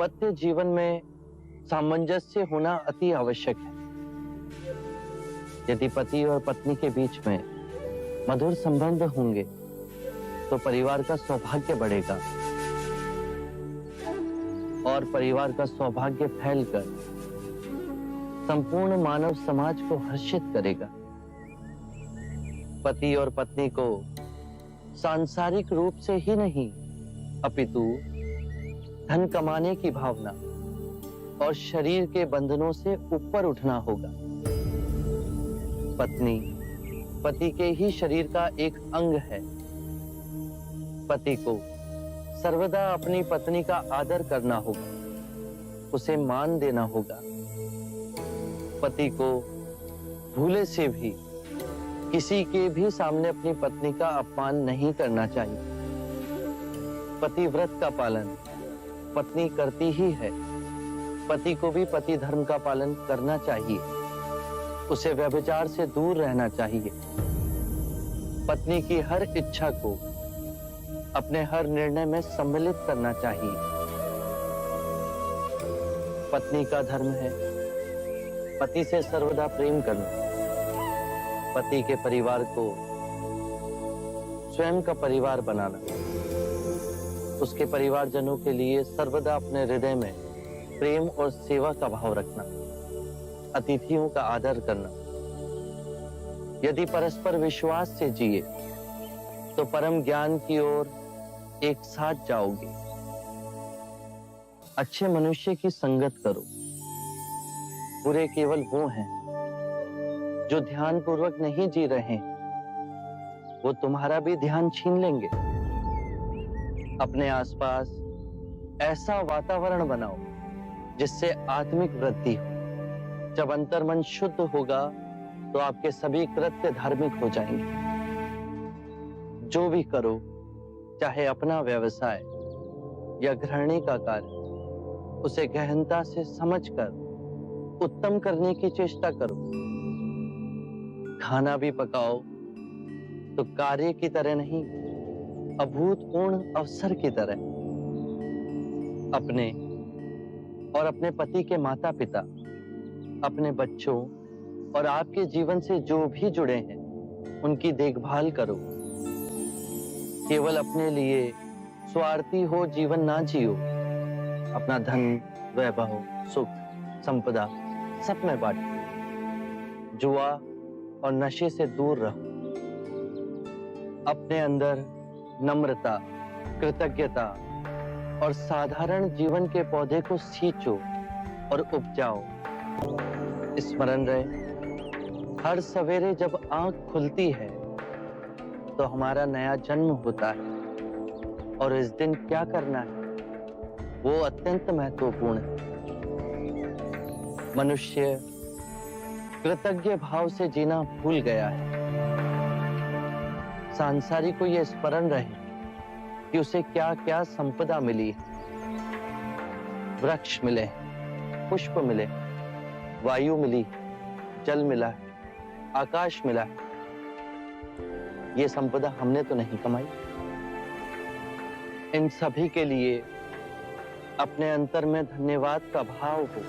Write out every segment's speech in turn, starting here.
दाम्पत्य जीवन में सामंजस्य होना अति आवश्यक है। यदि पति और पत्नी के बीच में मधुर संबंध होंगे तो परिवार का सौभाग्य बढ़ेगा और परिवार का सौभाग्य फैलकर संपूर्ण मानव समाज को हर्षित करेगा। पति और पत्नी को सांसारिक रूप से ही नहीं अपितु धन कमाने की भावना और शरीर के बंधनों से ऊपर उठना होगा। पत्नी पति के ही शरीर का एक अंग है। पति को सर्वदा अपनी पत्नी का आदर करना होगा, उसे मान देना होगा। पति को भूले से भी किसी के भी सामने अपनी पत्नी का अपमान नहीं करना चाहिए। पतिव्रत का पालन पत्नी करती ही है। पति को भी पति धर्म का पालन करना चाहिए। उसे व्यभिचार से दूर रहना चाहिए। पत्नी की हर इच्छा को अपने हर निर्णय में सम्मिलित करना चाहिए। पत्नी का धर्म है पति से सर्वदा प्रेम करना। पति के परिवार को स्वयं का परिवार बनाना। उसके परिवारजनों के लिए सर्वदा अपने हृदय में प्रेम और सेवा का भाव रखना। अतिथियों का आदर करना। यदि परस्पर विश्वास से जिए तो परम ज्ञान की ओर एक साथ जाओगे। अच्छे मनुष्य की संगत करो। बुरे केवल वो हैं जो ध्यान पूर्वक नहीं जी रहे। वो तुम्हारा भी ध्यान छीन लेंगे। अपने आसपास ऐसा वातावरण बनाओ जिससे आत्मिक वृद्धि हो। जब अंतर्मन शुद्ध होगा तो आपके सभी कृत्य धार्मिक हो जाएंगे। जो भी करो, चाहे अपना व्यवसाय या गृहिणी का कार्य, उसे गहनता से समझकर उत्तम करने की चेष्टा करो। खाना भी पकाओ तो कार्य की तरह नहीं, अभूतपूर्ण अवसर की तरह। अपने और अपने पति के माता पिता, अपने बच्चों और आपके जीवन से जो भी जुड़े हैं उनकी देखभाल करो। केवल अपने लिए स्वार्थी हो जीवन ना जियो। अपना धन, वैभव, सुख, संपदा सब में बांटो। जुआ और नशे से दूर रहो। अपने अंदर नम्रता, कृतज्ञता और साधारण जीवन के पौधे को सींचो और उपजाओ। स्मरण रहे, हर सवेरे जब आंख खुलती है तो हमारा नया जन्म होता है और इस दिन क्या करना है वो अत्यंत महत्वपूर्ण है। मनुष्य कृतज्ञ भाव से जीना भूल गया है। सांसारिक को यह स्मरण रहे कि उसे क्या क्या संपदा मिली है। वृक्ष मिले, पुष्प मिले, वायु मिली, जल मिला, आकाश मिला। ये संपदा हमने तो नहीं कमाई। इन सभी के लिए अपने अंतर में धन्यवाद का भाव हो।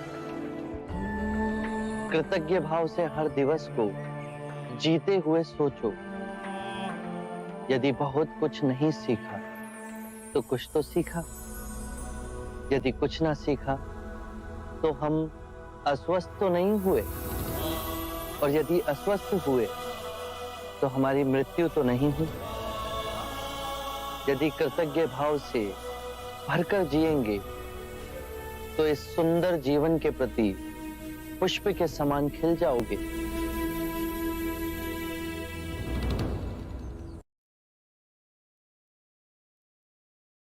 कृतज्ञ भाव से हर दिवस को जीते हुए सोचो। यदि बहुत कुछ नहीं सीखा तो कुछ तो सीखा। यदि कुछ ना सीखा तो हम अस्वस्थ तो नहीं हुए, और यदि अस्वस्थ हुए तो हमारी मृत्यु तो नहीं हुई। यदि कृतज्ञ भाव से भरकर जिएंगे तो इस सुंदर जीवन के प्रति पुष्प के समान खिल जाओगे।